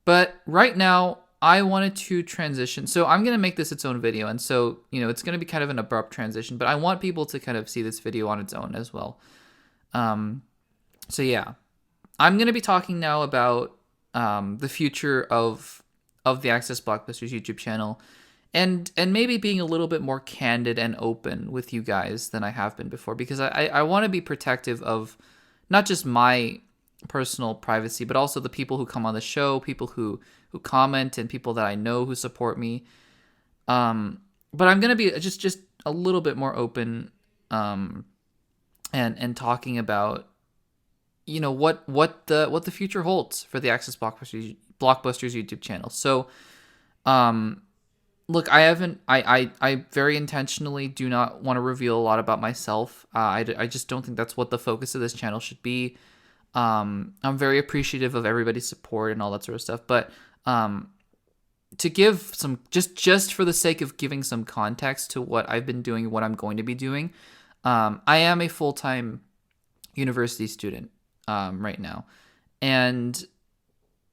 But right now, I wanted to transition. So I'm going to make this its own video. And so, it's going to be kind of an abrupt transition, but I want people to kind of see this video on its own as well. So yeah, I'm going to be talking now about the future of the Access Blockbusters YouTube channel, and maybe being a little bit more candid and open with you guys than I have been before, because I want to be protective of not just my personal privacy, but also the people who come on the show, people who comment, and people that I know who support me. But I'm gonna be just a little bit more open, and talking about what the future holds for the Access Blockbusters YouTube channel. So, look, I very intentionally do not want to reveal a lot about myself. I just don't think that's what the focus of this channel should be. I'm very appreciative of everybody's support and all that sort of stuff, but to give some, just for the sake of giving some context to what I've been doing, what I'm going to be doing, I am a full-time university student right now, and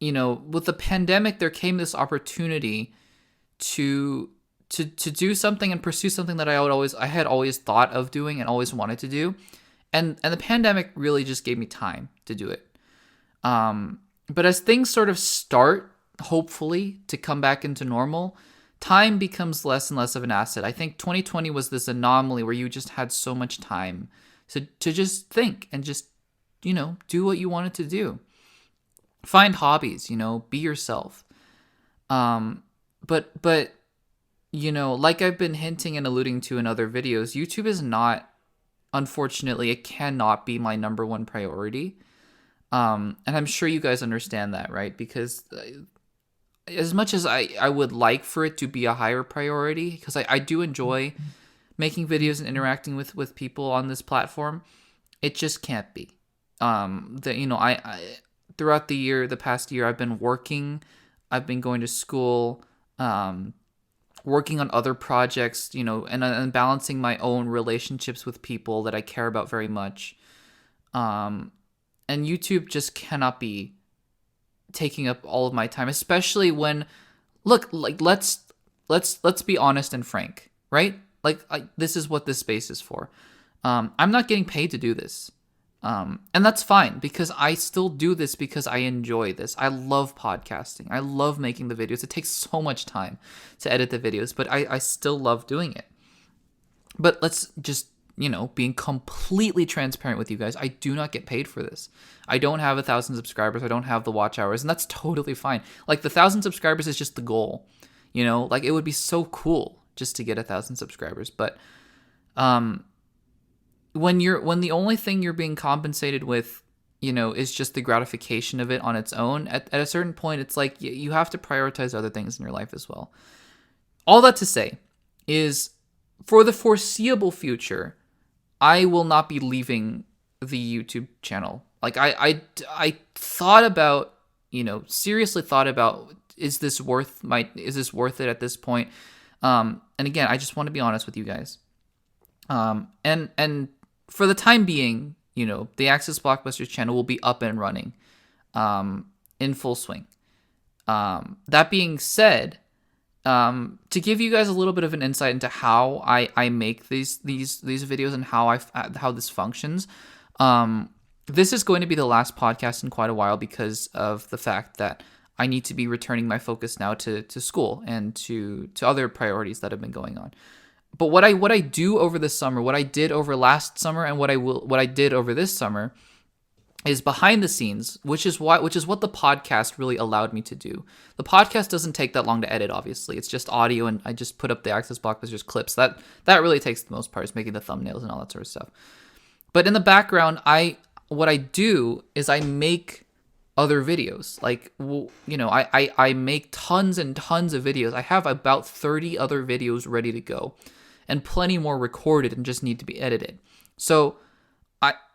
with the pandemic, there came this opportunity to do something and pursue something that I had always thought of doing and always wanted to do. And the pandemic really just gave me time to do it. But as things sort of start, hopefully, to come back into normal, time becomes less and less of an asset. I think 2020 was this anomaly where you just had so much time to just think and just, do what you wanted to do. Find hobbies, be yourself. But like I've been hinting and alluding to in other videos, YouTube is not, unfortunately, it cannot be my number one priority. And I'm sure you guys understand that, right? Because as much as I would like for it to be a higher priority, because I do enjoy making videos and interacting with people on this platform, it just can't be. Throughout the past year, I've been working, I've been going to school, working on other projects, and balancing my own relationships with people that I care about very much. And YouTube just cannot be taking up all of my time, especially when, look, like, let's be honest and frank, right? Like, this is what this space is for. I'm not getting paid to do this. And that's fine, because I still do this because I enjoy this. I love podcasting. I love making the videos. It takes so much time to edit the videos, but I still love doing it. But let's just, being completely transparent with you guys, I do not get paid for this. I don't have 1,000 subscribers. I don't have the watch hours, and that's totally fine. Like, the 1,000 subscribers is just the goal, like, it would be so cool just to get 1,000 subscribers. But, when the only thing you're being compensated with, is just the gratification of it on its own, at a certain point, it's like you have to prioritize other things in your life as well. All that to say is, for the foreseeable future, I will not be leaving the YouTube channel. Like, I thought about, seriously thought about, is this worth it at this point? And again, I just want to be honest with you guys. And for the time being, the Access Blockbusters channel will be up and running, in full swing. That being said, to give you guys a little bit of an insight into how I make these videos and how this functions, this is going to be the last podcast in quite a while, because of the fact that I need to be returning my focus now to school and to other priorities that have been going on. But what I do over this summer, what I did over last summer, and what I did over this summer, is behind the scenes, which is what the podcast really allowed me to do. The podcast doesn't take that long to edit, obviously. It's just audio, and I just put up the Access Blockbusters clips. That really takes the most part, is making the thumbnails and all that sort of stuff. But in the background, what I do is I make other videos. Like, I make tons and tons of videos. I have about 30 other videos ready to go, and plenty more recorded and just need to be edited. So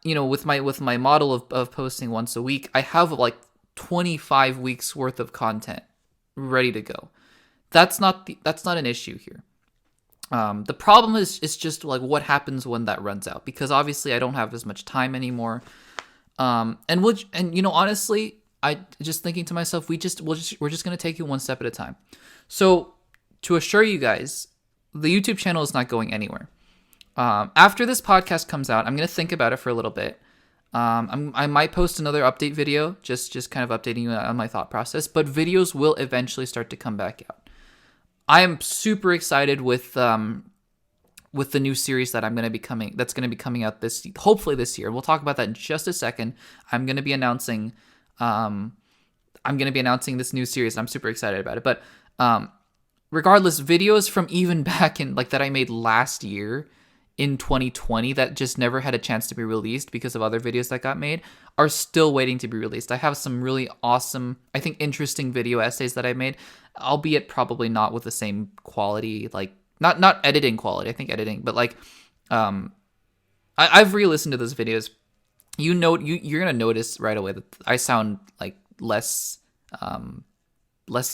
with my model of posting once a week, I have like 25 weeks worth of content ready to go. That's not an issue here. The problem is just like what happens when that runs out, because obviously I don't have as much time anymore. Honestly, I just thinking to myself, we're just gonna take it one step at a time. So to assure you guys, the YouTube channel is not going anywhere. After this podcast comes out, I'm gonna think about it for a little bit. I might post another update video, just kind of updating you on my thought process. But videos will eventually start to come back out. I am super excited with the new series that that's gonna be coming out hopefully this year. We'll talk about that in just a second. I'm gonna be announcing this new series. I'm super excited about it. But regardless, videos from even back in like that I made last year in 2020 that just never had a chance to be released because of other videos that got made are still waiting to be released. I have some really awesome, I think interesting video essays that I made, albeit probably not with the same quality, like not editing quality. I think editing, but like I've re-listened to those videos. You're gonna notice right away that I sound like less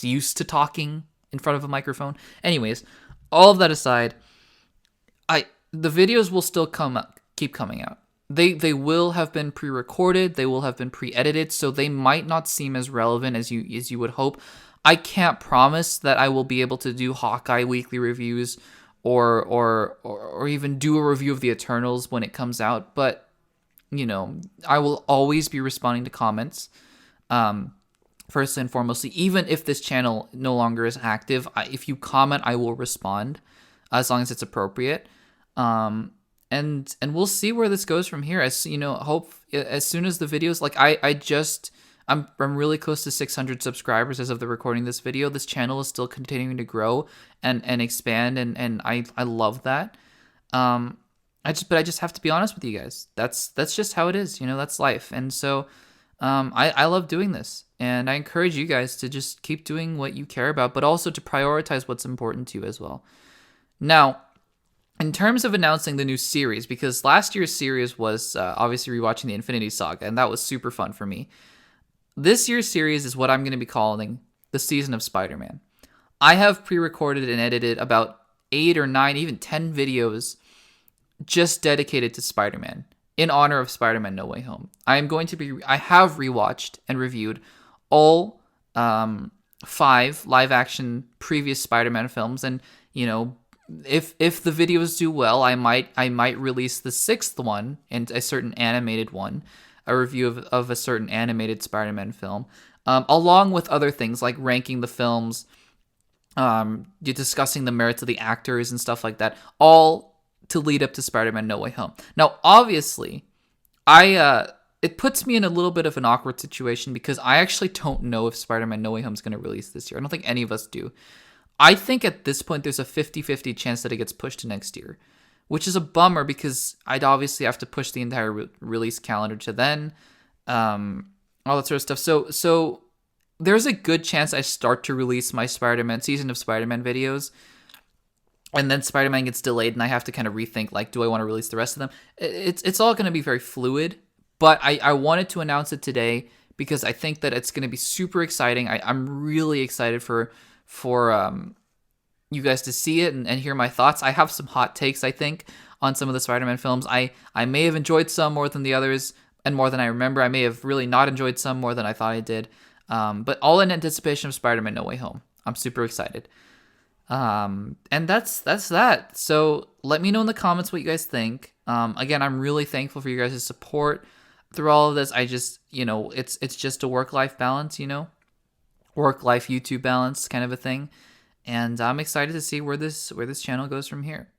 used to talking in front of a microphone. Anyways, all of that aside, the videos will still keep coming out. They will have been pre-recorded, they will have been pre-edited, so they might not seem as relevant as you would hope. I can't promise that I will be able to do Hawkeye weekly reviews or even do a review of the Eternals when it comes out, but I will always be responding to comments. First and foremost, even if this channel no longer is active, if you comment, I will respond as long as it's appropriate. And we'll see where this goes from here. As hope as soon as the videos, like I'm really close to 600 subscribers as of the recording of this video. This channel is still continuing to grow and expand, and I love that. I just have to be honest with you guys. That's just how it is. That's life. And so I love doing this, and I encourage you guys to just keep doing what you care about, but also to prioritize what's important to you as well. Now, in terms of announcing the new series, because last year's series was obviously rewatching the Infinity Saga, and that was super fun for me. This year's series is what I'm going to be calling the Season of Spider-Man. I have pre-recorded and edited about 8 or 9, even 10 videos just dedicated to Spider-Man in honor of Spider-Man No Way Home. I have rewatched and reviewed all 5 live-action previous Spider-Man films, and if the videos do well, I might release the 6th one and a certain animated one, a review of a certain animated Spider-Man film, along with other things like ranking the films, discussing the merits of the actors and stuff like that, all to lead up to Spider-Man No Way Home. Now, obviously, it puts me in a little bit of an awkward situation because I actually don't know if Spider-Man No Way Home is going to release this year. I don't think any of us do. I think at this point there's a 50-50 chance that it gets pushed to next year, which is a bummer because I'd obviously have to push the entire release calendar to then, all that sort of stuff. So there's a good chance I start to release my Season of Spider-Man videos, and then Spider-Man gets delayed and I have to kind of rethink, like, do I want to release the rest of them? It's all going to be very fluid, but I wanted to announce it today because I think that it's going to be super exciting. I'm really excited for you guys to see it and hear my thoughts. I have some hot takes, I think, on some of the Spider-Man films. I may have enjoyed some more than the others and more than I remember. I may have really not enjoyed some more than I thought I did. But all in anticipation of Spider-Man No Way Home. I'm super excited. And that's that. So let me know in the comments what you guys think. Again, I'm really thankful for you guys' support through all of this. I just, it's just a work-life balance, work-life YouTube balance kind of a thing. And I'm excited to see where this channel goes from here.